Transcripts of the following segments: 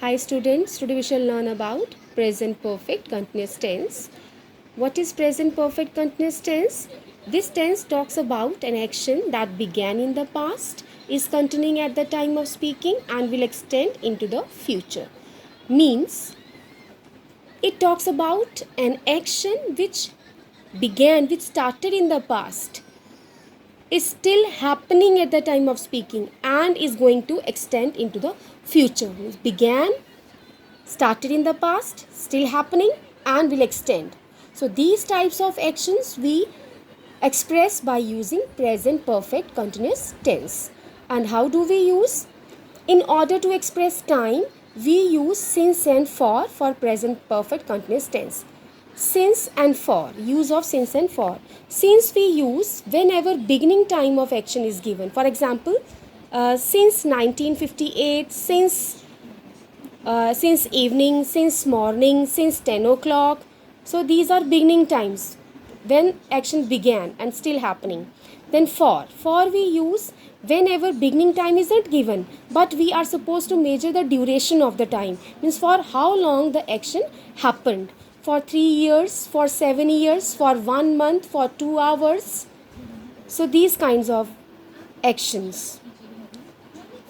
Hi students, today we shall learn about present perfect continuous tense. What is present perfect continuous tense? This tense talks about an action that began in the past, is continuing at the time of speaking and will extend into the future. Means it talks about an action which started in the past, is still happening at the time of speaking and is going to extend into the future. Means began, started in the past, still happening, and will extend. So these types of actions we express by using present perfect continuous tense. And how do we use? In order to express time, we use since and for present perfect continuous tense. Since and for, use of since and for. Since we use whenever beginning time of action is given. For example, since 1958, since evening, since morning, since 10 o'clock. So these are beginning times when action began and still happening. Then for we use whenever beginning time isn't given, but we are supposed to measure the duration of the time. Means for how long the action happened. For 3 years, for 7 years, for 1 month, for 2 hours. So these kinds of actions.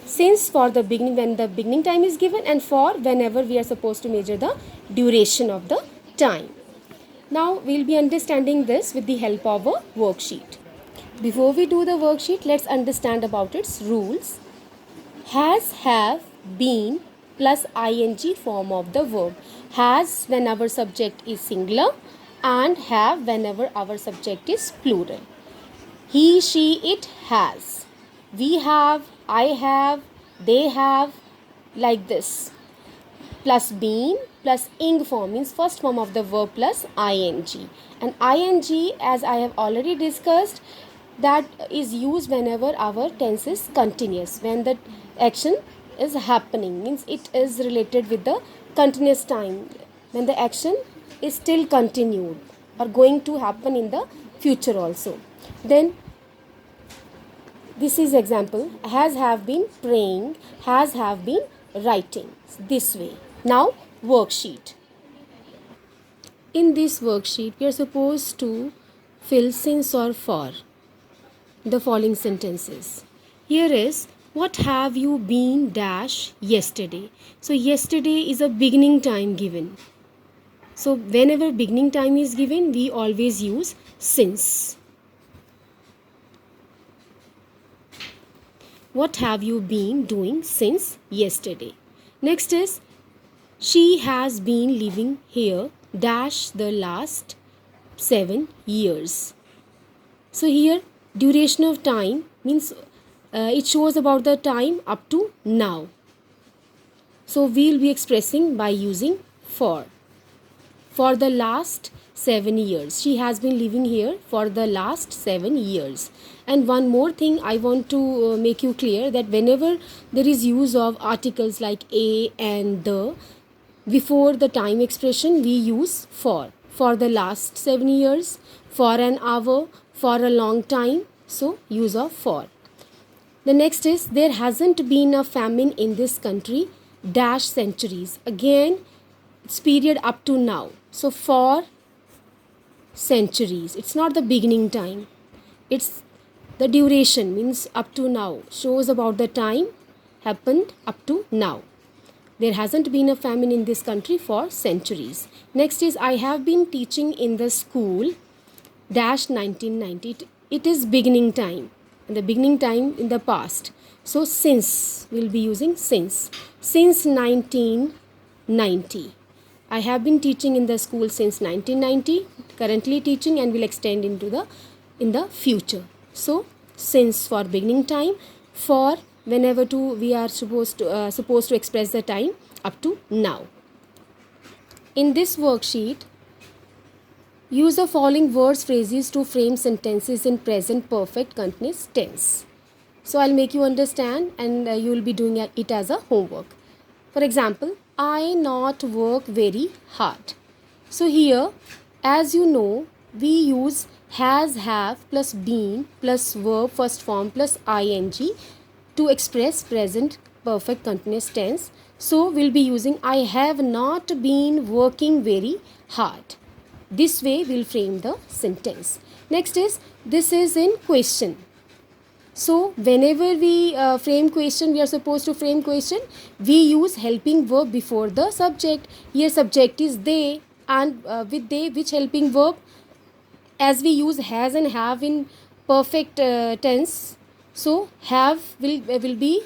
Since for the beginning, when the beginning time is given, and for whenever we are supposed to measure the duration of the time. Now we'll be understanding this with the help of a worksheet. Before we do the worksheet, let's understand about its rules. Has, have, been plus ing form of the verb. Has when our subject is singular and have whenever our subject is plural. He, she, it has. We have, I have, they have, like this. Plus been plus ing form means first form of the verb plus ing. And ing, as I have already discussed, that is used whenever our tense is continuous. When the action is happening, means it is related with the continuous time. When the action is still continued or going to happen in the future also. Then this is example. Has, have been praying. Has, have been writing. This way. Now worksheet. In this worksheet, we are supposed to fill since or for the following sentences. Here is, what have you been dash yesterday? So yesterday is a beginning time given. So whenever beginning time is given, we always use since. What have you been doing since yesterday? Next is, she has been living here dash the last 7 years. So here duration of time means it shows about the time up to now. So we will be expressing by using for. For the last 7 years. She has been living here for the last 7 years. And one more thing I want to make you clear, that whenever there is use of articles like a and the, before the time expression we use for. For the last 7 years, for an hour, for a long time. So use of for. The next is, there hasn't been a famine in this country dash centuries. Again, it's period up to now. So for centuries. It's not the beginning time. It's the duration, means up to now. Shows about the time happened up to now. There hasn't been a famine in this country for centuries. Next is, I have been teaching in the school dash 1990. It is beginning time. And the beginning time in the past. So since, we'll be using since. Since 1990. I have been teaching in the school since 1990, currently teaching, and will extend into in the future. So since for beginning time, for whenever we are supposed to express the time up to now. In this worksheet, use the following words, phrases to frame sentences in present perfect continuous tense. So I'll make you understand, and you will be doing it as a homework. For example, I not work very hard. So here, as you know, we use has, have plus been plus verb first form plus ing to express present perfect continuous tense. So we'll be using I have not been working very hard. This way we'll frame the sentence. Next is this is in question. So whenever we frame question, we are supposed to frame question, we use helping verb before the subject. Here subject is they, and with they, which helping verb? As we use has and have in perfect tense, so have will be,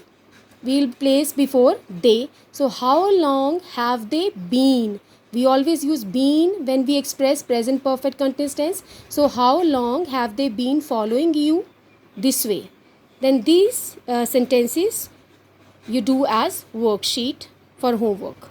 we'll place before they. So how long have they been? We always use been when we express present perfect continuous tense. So how long have they been following you? This way. Then these sentences you do as worksheet for homework.